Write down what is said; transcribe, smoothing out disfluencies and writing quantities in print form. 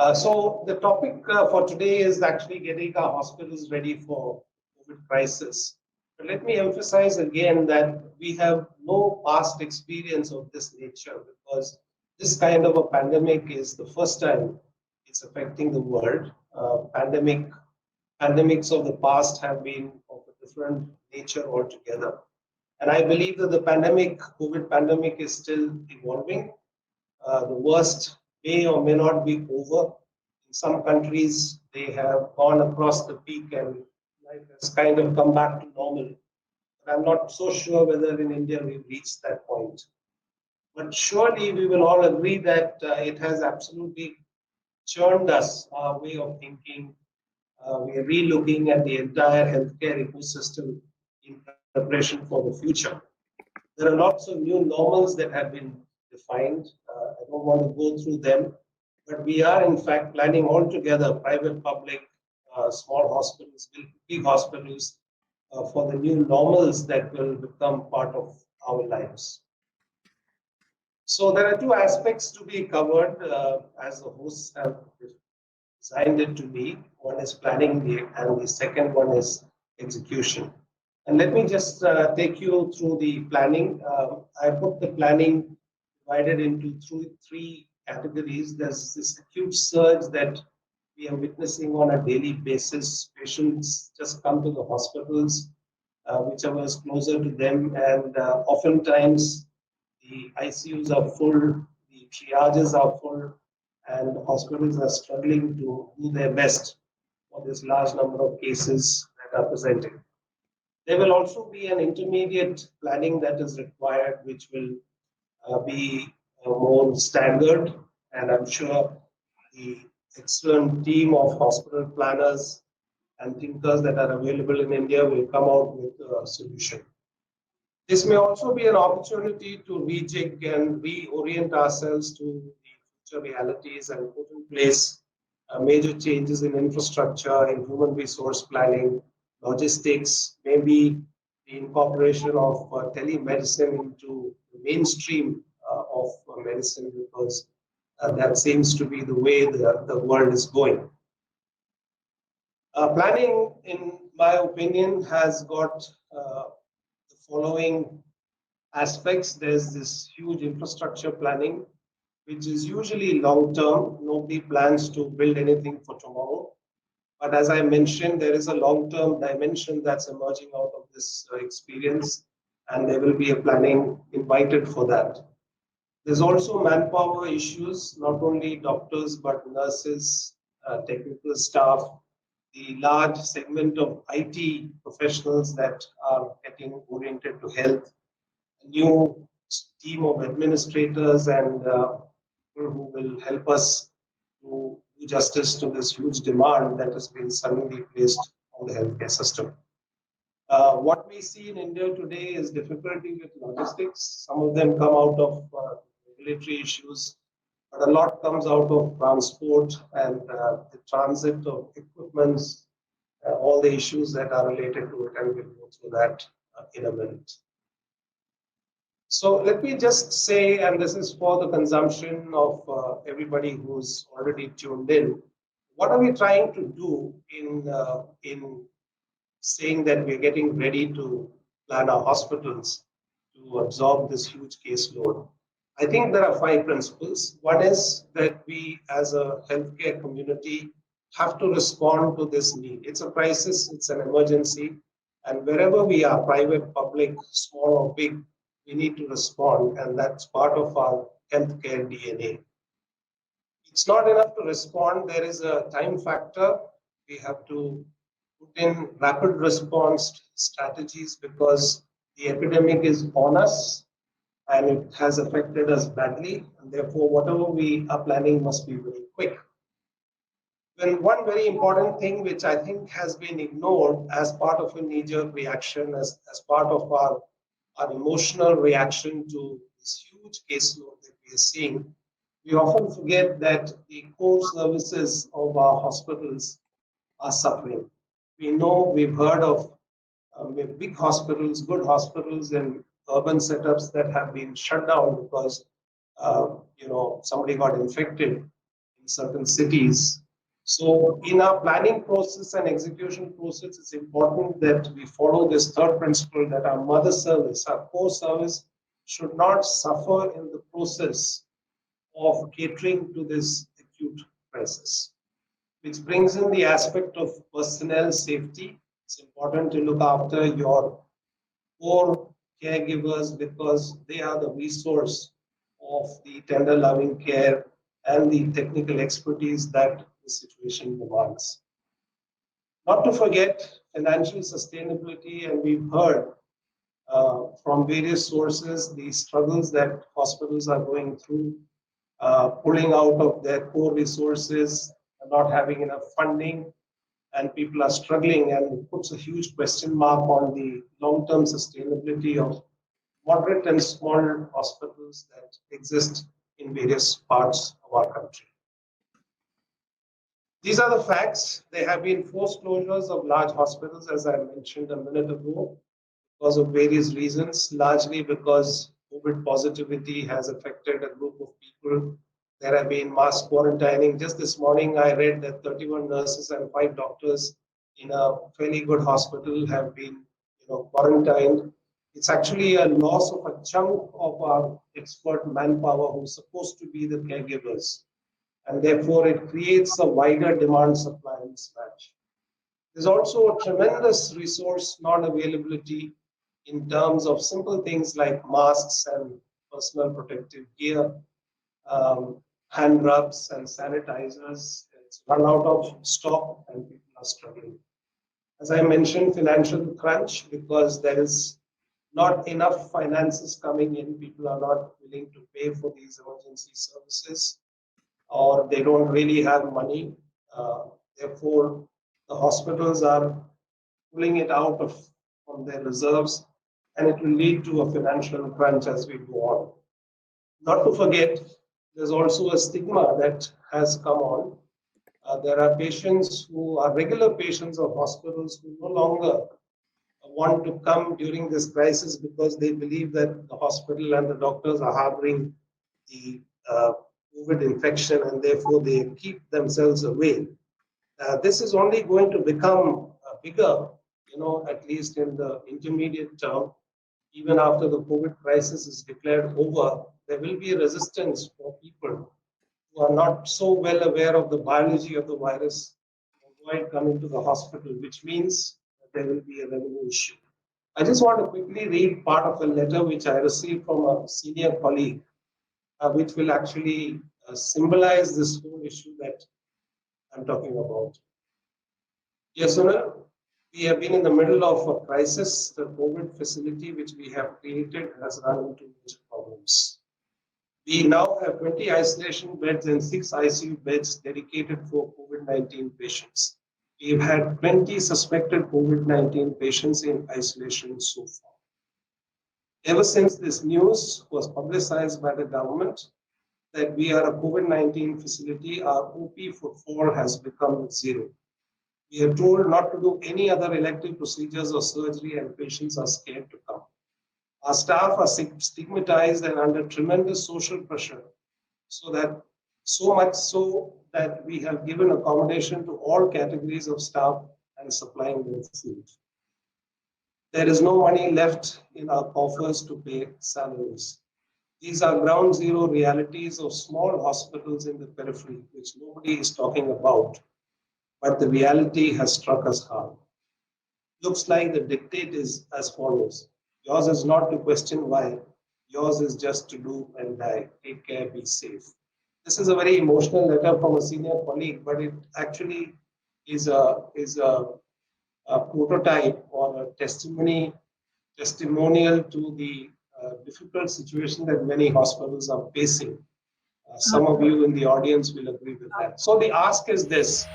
So the topic for today is actually getting our hospitals ready for COVID crisis. But let me emphasize again that we have no past experience of this nature because this kind of a pandemic is the first time it's affecting the world. Pandemics of the past have been of a different nature altogether. And I believe that the COVID pandemic is still evolving. The worst may or may not be over. In some countries, they have gone across the peak and life has kind of come back to normal. But I'm not so sure whether in India we've reached that point. But surely we will all agree that it has absolutely churned us, our way of thinking. We are re-looking at the entire healthcare ecosystem in preparation for the future. There are lots of new normals that have been defined. I don't want to go through them, but we are in fact planning all together, private, public, small hospitals, big hospitals, for the new normals that will become part of our lives. So there are two aspects to be covered as the hosts have designed it to be. One is planning, and the second one is execution. And let me just take you through the planning. I put the planning divided into three categories. There's this acute surge that we are witnessing on a daily basis. Patients just come to the hospitals, whichever is closer to them, and oftentimes the ICUs are full, the triages are full, and the hospitals are struggling to do their best for this large number of cases that are presenting. There will also be an intermediate planning that is required, which will be more standard, and I'm sure the excellent team of hospital planners and thinkers that are available in India will come out with a solution. This may also be an opportunity to rejig and reorient ourselves to the future realities and put in place major changes in infrastructure, in human resource planning, logistics, maybe the incorporation of telemedicine into the mainstream of medicine, because that seems to be the way the world is going. Planning, in my opinion, has got the following aspects. There's this huge infrastructure planning, which is usually long term. Nobody plans to build anything for tomorrow. But as I mentioned, there is a long term dimension that's emerging out of this experience, and there will be a planning invited for that. There's also manpower issues, not only doctors, but nurses, technical staff, the large segment of IT professionals that are getting oriented to health, a new team of administrators and people who will help us to do justice to this huge demand that has been suddenly placed on the healthcare system. What we see in India today is difficulty with logistics. Some of them come out of regulatory issues, but a lot comes out of transport and the transit of equipments, all the issues that are related to it, and we'll go through that in a minute. So let me just say, and this is for the consumption of everybody who's already tuned in, what are we trying to do in saying that we're getting ready to plan our hospitals to absorb this huge caseload? I think there are 5 principles. One is that we as a healthcare community have to respond to this need. It's a crisis, it's an emergency, and wherever we are, private, public, small or big, we need to respond, and that's part of our healthcare DNA. It's not enough to respond, there is a time factor. We have to put in rapid response strategies because the epidemic is on us and it has affected us badly, and therefore whatever we are planning must be very quick. Then one very important thing which I think has been ignored as part of a knee-jerk reaction, as part of our emotional reaction to this huge caseload that we are seeing, we often forget that the core services of our hospitals are suffering. We know, we've heard of big hospitals, good hospitals in urban setups that have been shut down because somebody got infected in certain cities. So in our planning process and execution process, it's important that we follow this third principle that our mother service, our core service, should not suffer in the process of catering to this acute crisis, which brings in the aspect of personnel safety. It's important to look after your core caregivers because they are the resource of the tender loving care and the technical expertise that the situation demands. Not to forget financial sustainability, and we've heard from various sources the struggles that hospitals are going through, pulling out of their core resources, not having enough funding, and people are struggling, and it puts a huge question mark on the long-term sustainability of moderate and small hospitals that exist in various parts of our country. These are the facts. There have been forced closures of large hospitals, as I mentioned a minute ago, because of various reasons, largely because COVID positivity has affected a group of people. There have been mass quarantining. Just this morning, I read that 31 nurses and 5 doctors in a fairly good hospital have been, quarantined. It's actually a loss of a chunk of our expert manpower who's supposed to be the caregivers, and therefore it creates a wider demand-supply mismatch. There's also a tremendous resource non-availability in terms of simple things like masks and personal protective gear, hand rubs and sanitizers. It's run out of stock and people are struggling. As I mentioned, financial crunch because there is not enough finances coming in. People are not willing to pay for these emergency services, or they don't really have money. Therefore, the hospitals are pulling it out of from their reserves, and it will lead to a financial crunch as we go on. Not to forget, there's also a stigma that has come on. There are patients who are regular patients of hospitals who no longer want to come during this crisis because they believe that the hospital and the doctors are harboring the COVID infection and therefore they keep themselves away. This is only going to become bigger, at least in the intermediate term. Even after the COVID crisis is declared over, there will be a resistance for people who are not so well aware of the biology of the virus avoid coming to the hospital, which means that there will be a revenue issue. I just want to quickly read part of a letter which I received from a senior colleague, which will actually symbolize this whole issue that I'm talking about. Yes, sir. We have been in the middle of a crisis. The COVID facility which we have created has run into major problems. We now have 20 isolation beds and 6 ICU beds dedicated for COVID-19 patients. We've had 20 suspected COVID-19 patients in isolation so far. Ever since this news was publicized by the government that we are a COVID-19 facility, our OP footfall has become zero. We are told not to do any other elective procedures or surgery, and patients are scared to come. Our staff are stigmatized and under tremendous social pressure, so much so that we have given accommodation to all categories of staff and supplying them food. There is no money left in our coffers to pay salaries. These are ground zero realities of small hospitals in the periphery, which nobody is talking about. But the reality has struck us hard. Looks like the dictate is as follows. Yours is not to question why. Yours is just to do and die. Take care, be safe. This is a very emotional letter from a senior colleague, but it actually is a prototype or a testimonial to the difficult situation that many hospitals are facing. Some of you in the audience will agree with that. So the ask is this.